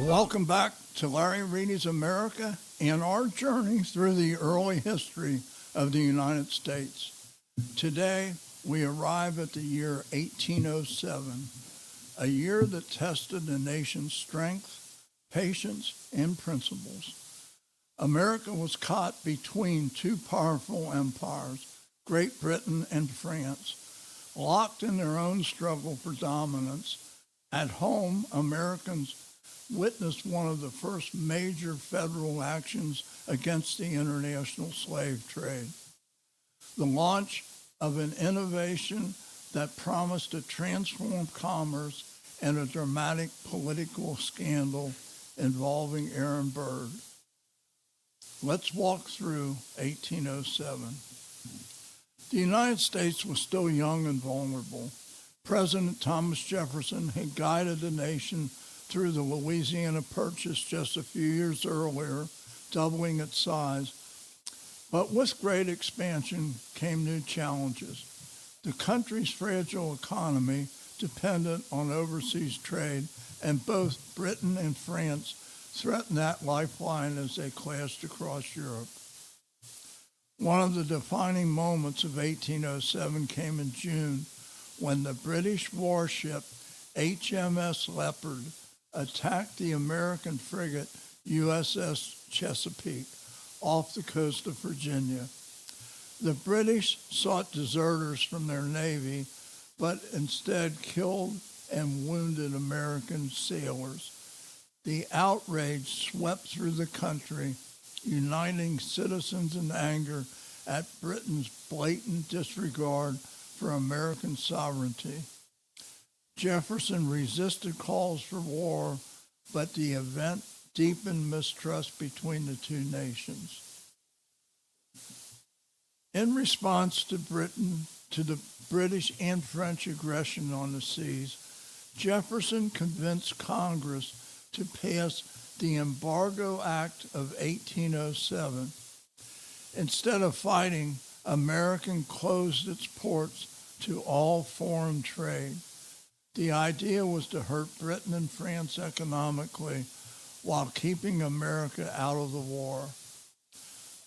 Welcome back to Larry Reidy's America and our journey through the early history of the United States. Today, we arrive at the year 1807, a year that tested the nation's strength, patience, and principles. America was caught between two powerful empires, Great Britain and France, locked in their own struggle for dominance. At home, Americans witnessed one of the first major federal actions against the international slave trade, the launch of an innovation that promised to transform commerce and a dramatic political scandal involving Aaron Burr. Let's walk through 1807. The United States was still young and vulnerable. President Thomas Jefferson had guided the nation through the Louisiana Purchase just a few years earlier, doubling its size. But with great expansion came new challenges. The country's fragile economy dependent on overseas trade, and both Britain and France threatened that lifeline as they clashed across Europe. One of the defining moments of 1807 came in June when the British warship HMS Leopard attacked the American frigate USS Chesapeake off the coast of Virginia. The British sought deserters from their navy, but instead killed and wounded American sailors. The outrage swept through the country, uniting citizens in anger at Britain's blatant disregard for American sovereignty. Jefferson resisted calls for war, but the event deepened mistrust between the two nations. In response to the British and French aggression on the seas, Jefferson convinced Congress to pass the Embargo Act of 1807. Instead of fighting, America closed its ports to all foreign trade. The idea was to hurt Britain and France economically while keeping America out of the war.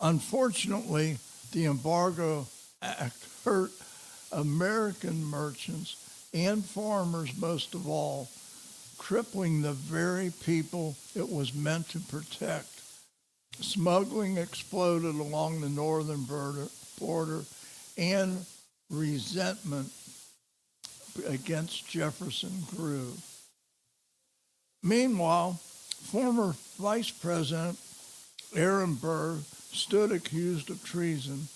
Unfortunately, the Embargo Act hurt American merchants and farmers most of all, crippling the very people it was meant to protect. Smuggling exploded along the northern border, and resentment against Jefferson grew. Meanwhile, former Vice President Aaron Burr stood accused of treason.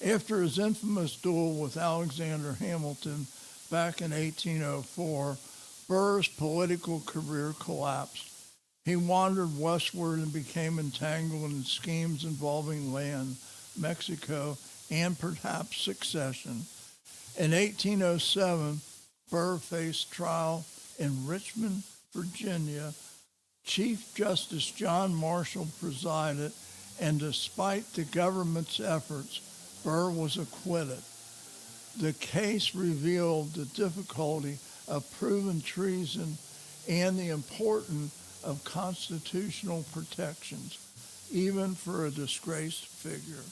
After his infamous duel with Alexander Hamilton back in 1804, Burr's political career collapsed. He wandered westward and became entangled in schemes involving land, Mexico, and perhaps succession. In 1807, Burr faced trial in Richmond, Virginia. Chief Justice John Marshall presided, and despite the government's efforts, Burr was acquitted. The case revealed the difficulty of proven treason and the importance of constitutional protections, even for a disgraced figure.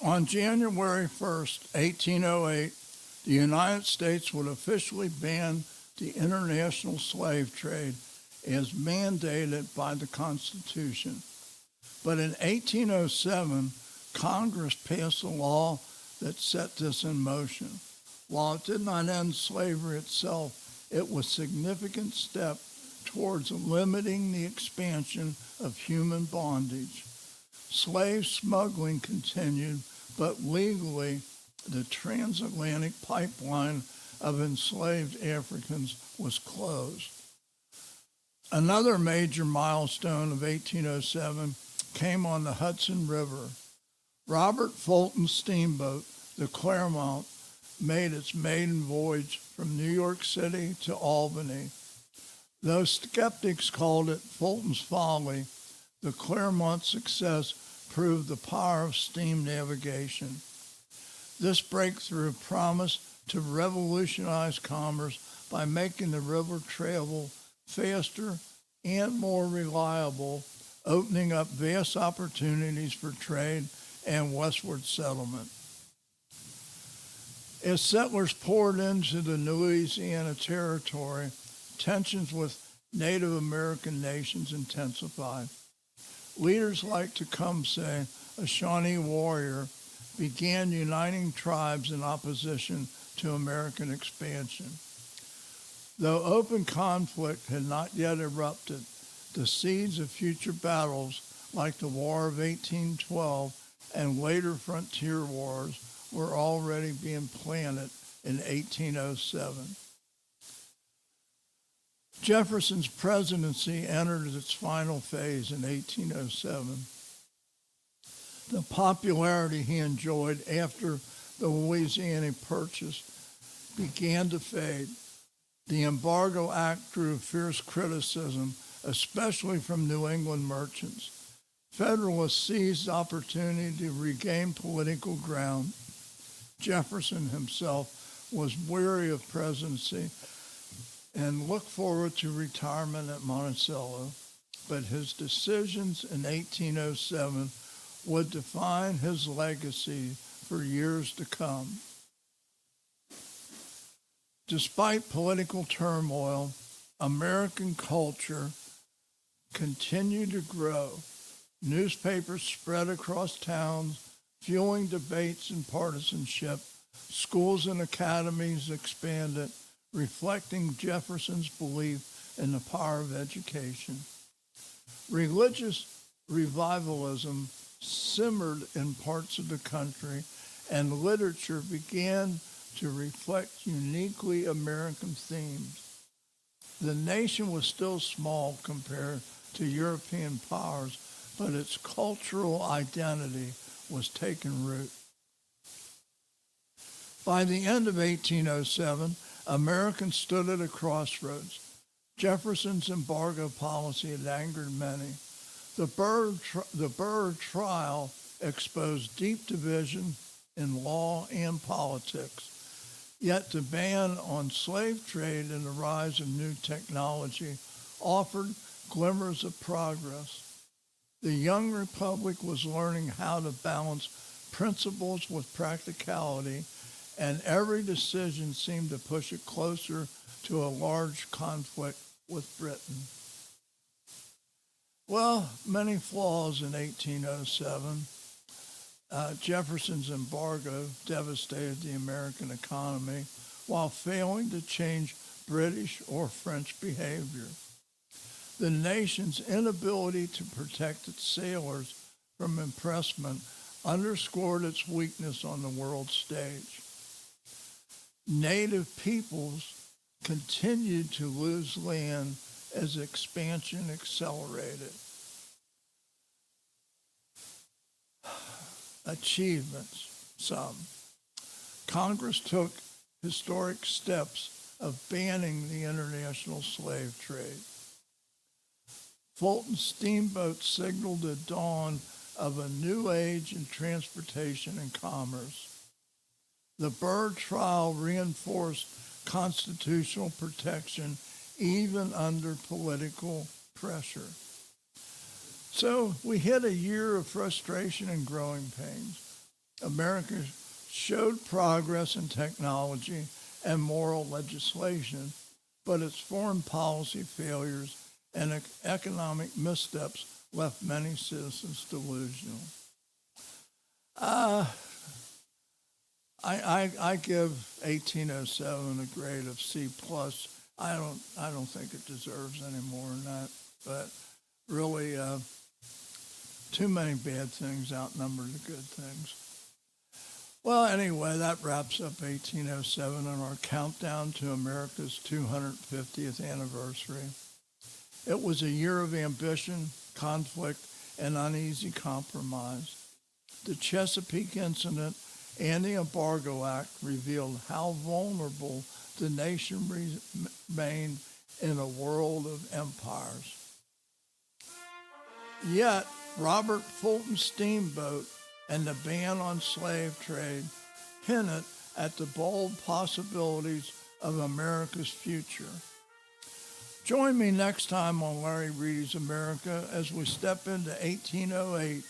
On January 1st, 1808, the United States would officially ban the international slave trade as mandated by the Constitution. But in 1807, Congress passed a law that set this in motion. While it did not end slavery itself, it was a significant step towards limiting the expansion of human bondage. Slave smuggling continued, but legally, the transatlantic pipeline of enslaved Africans was closed. Another major milestone of 1807 came on the Hudson River. Robert Fulton's steamboat, the Clermont, made its maiden voyage from New York City to Albany. Though skeptics called it Fulton's folly, the Clermont's success proved the power of steam navigation. This breakthrough promised to revolutionize commerce by making the river travel faster, and more reliable, opening up vast opportunities for trade and westward settlement. As settlers poured into the Louisiana Territory, tensions with Native American nations intensified. Leaders like Tecumseh, a Shawnee warrior, began uniting tribes in opposition to American expansion. Though open conflict had not yet erupted, the seeds of future battles like the War of 1812 and later frontier wars were already being planted in 1807. Jefferson's presidency entered its final phase in 1807. The popularity he enjoyed after the Louisiana Purchase began to fade. The Embargo Act drew fierce criticism, especially from New England merchants. Federalists seized the opportunity to regain political ground. Jefferson himself was weary of presidency and looked forward to retirement at Monticello, but his decisions in 1807 would define his legacy for years to come. Despite political turmoil, American culture continued to grow. Newspapers spread across towns, fueling debates and partisanship. Schools and academies expanded, reflecting Jefferson's belief in the power of education. Religious revivalism simmered in parts of the country, and literature began to reflect uniquely American themes. The nation was still small compared to European powers, but its cultural identity was taking root. By the end of 1807, Americans stood at a crossroads. Jefferson's embargo policy had angered many. The Burr trial exposed deep division in law and politics. Yet the ban on slave trade and the rise of new technology offered glimmers of progress. The young republic was learning how to balance principles with practicality, and every decision seemed to push it closer to a large conflict with Britain. Well, many flaws in 1807. Jefferson's embargo devastated the American economy while failing to change British or French behavior. The nation's inability to protect its sailors from impressment underscored its weakness on the world stage. Native peoples continued to lose land as expansion accelerated. Achievements, some. Congress took historic steps of banning the international slave trade. Fulton steamboats signaled the dawn of a new age in transportation and commerce. The Burr trial reinforced constitutional protection even under political pressure. So we hit a year of frustration and growing pains. America showed progress in technology and moral legislation, but its foreign policy failures and economic missteps left many citizens delusional. I give 1807 a grade of C+. I don't think it deserves any more than that, but really too many bad things outnumber the good things. Well, anyway, that wraps up 1807 on our countdown to America's 250th anniversary. It was a year of ambition, conflict, and uneasy compromise. The Chesapeake Incident and the Embargo Act revealed how vulnerable the nation remained in a world of empires. Yet, Robert Fulton's steamboat and the ban on slave trade hinted at the bold possibilities of America's future. Join me next time on Larry Reidy's America as we step into 1808,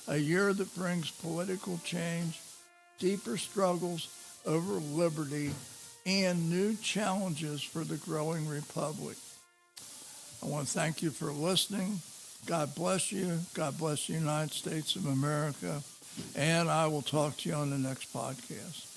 a year that brings political change, deeper struggles over liberty, and new challenges for the growing republic. I want to thank you for listening. God bless you. God bless the United States of America. And I will talk to you on the next podcast.